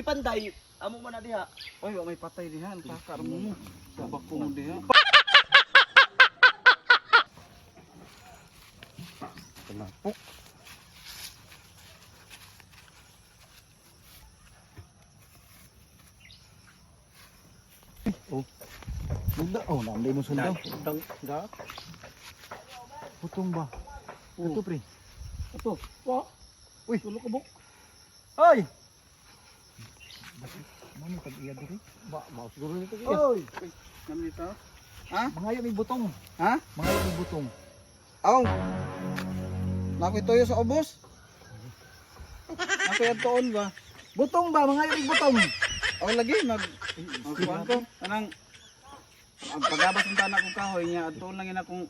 Panday, amo man na diha. Oy, wa may patay diha, takar mo. Sabak ko mo diha. Kenapa? Oh. Bunda, oh, nanday mo sundaw. Da. Putong ba? Ito pre. Ito. Wa. Uy, Tulog ka buk. Ay. Mami tag iya diri. Ba, mau siguro nito. Oy, Nam dito? Ha? mangayo may butong. Ha? Mangayo may butong. Aw. Nakoy toyo sa ubos. Nakoy adtoon ba? Butong ba? Mangayo may butong. Aw lagi magkuhan ko. Kanang ang pagabas ng tanak kong kahoy niya adtoon lang ina kong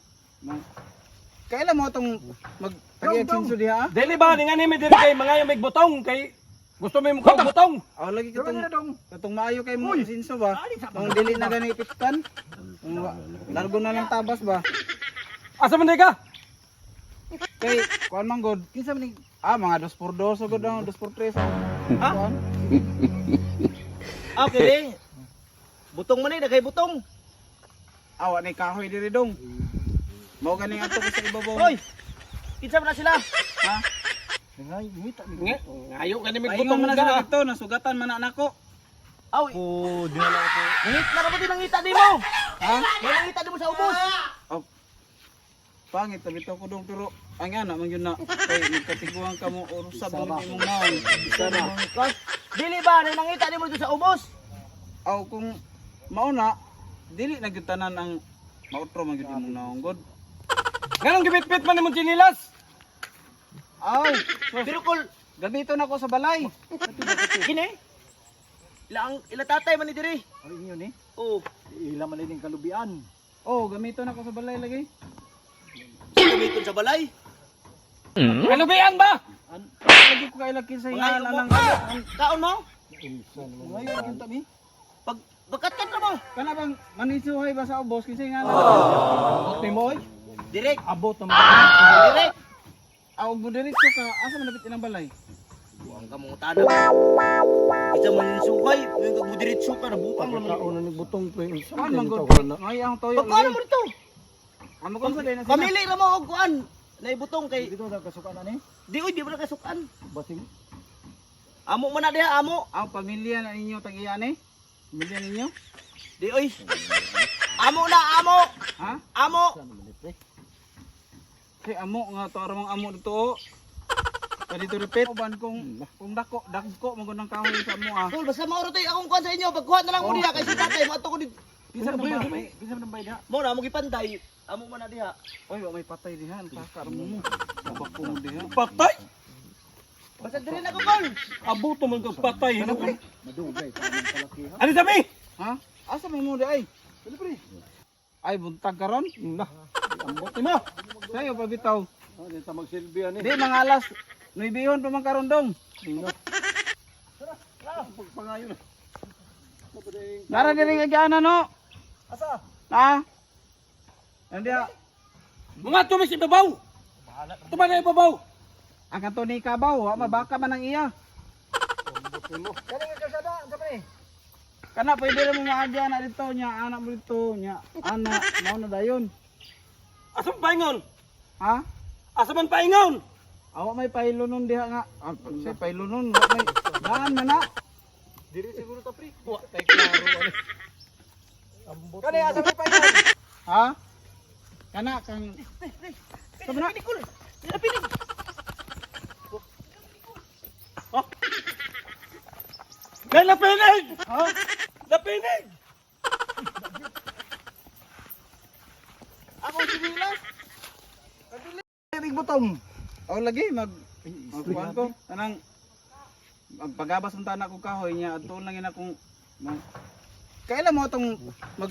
kailan mo itong mag-tag-exinso diha? Dili ba ni ngani mi diri kay mga may butong kay gusto mo kag butong. Aw lagi katong maayo kay mo sinso ba? Kung dili na gani pitkan. Largo na lang tabas ba? Asa man ka? Kay kuan man god. Kinsa man mga 2x2 so god 2x3. Ha? Kuan? Okay. Butong man ni kay butong. Awa ni kahoy diri dong. Mao gani ato ko sa ibabaw. Hoy. Kinsa man na sila? Ha? Mangayo ngita ni. Ngayo ka ni may Paingon butong man na ka. sa dito, nasugatan man na nako. Aw, Oh, dinala ko. nangit na ba din nangita di mo? Ha? May nangita di mo sa ubos. Oh. Pangit bitaw ko dong pero ang ana man yun na kay nagkatiguan ka mo or sa bang imong naon. Isa na. Dili ba ni nangita di mo dito sa ubos? Aw kung mauna dili na gyud tanan ang mautro man gyud imong naon god. Ganong gibit-bit man imong chinilas? Aw, Pero kul gabito na ko sa balay. kini. Ila tatay man ni diri. Ay inyo ni. Oh, Ila man ning kalubian. Oh, gamito na ko sa balay lagi. gamiton sa balay. Kalubian ba? Lagi ko kay laki sa Mga ingala mo. lang. Kaon mo? Insan mo. Ngayon gyud mi. Pag bakat na mo. Kana bang manisuhay ba sa ubos kasi ingala. Abot ni mo oy. Direk. Abot na mo. Direk. Aw mo diretso ka asa man lapit ilang balay. Buang ka mong tanong. Isa man yung sukay, yung kagbudiritso ka, nabuang naman. Pagkakauna ni butong pre. Kuan man god. Ngay ang toyo. Pagkano mo dito? Amo ko sa din na sila. Pamili na mo og kuan. Naibutong kay Dito na kasukan na ni. di oy di mo na kasukan. Basing. Amo man na diha amo. Ang pamilya na ninyo tag-iya ni? Pamilya ninyo? Di oy. Amo na amo. Ha? Amo. Saan naman ni pre? Kay amo nga to aramang amo dito. Pwede to repeat. Ban kung dako mo ng kahoy sa amo ah. Tol, basta mauro tay akong kuan sa inyo. Pagkuha na lang mo diha kay si tatay mo ato ko dito. Bisa man ba? Bisa man ba diha? Mo na mo gipanday. Amo man na diha. Oy, wa may patay diha. Takar mo. Sabak ko mo diha. Patay? Basta diri na ko kol. Abot man kag patay. Madugay pa man kalaki ha. Ano sabi? Ha? Asa may mo di ay? Dali pre. Ay buntag karon? Na. Ambot mo. Sayo pa bitaw. Oh, dito magsilbihan ni. Di mga alas. Nuibihon pa man karon dong. Pagpangayo na. Nara diri nga gyana no. Asa? Ha? Nandiya. Mga tumis ibabaw. Tuman na ibabaw. Ang kanto ni Kabaw, wa mabaka man ang iya. Kani nga kasada, sa pre. Kana pwede ra mo maagya na dito nya, anak mo dito nya. Ana, mao na dayon. Asa man paingon? Ha? Asa man paingon? Awa may pailunon diha nga. Ah, say pailunon, wa may daan man na. Diri siguro ta pre. Wa kay klaro ani. Ambot. Kani asa may payo. Ha? Kana kang Sabna. Pinig. Oh. May lapinig! ha? Lapinig! Ako sinilas. Big butong. Aw lagi magkuhan ko kanang pagabas ng tanak ko kahoy niya adto lang ina kung kailan mo tong mag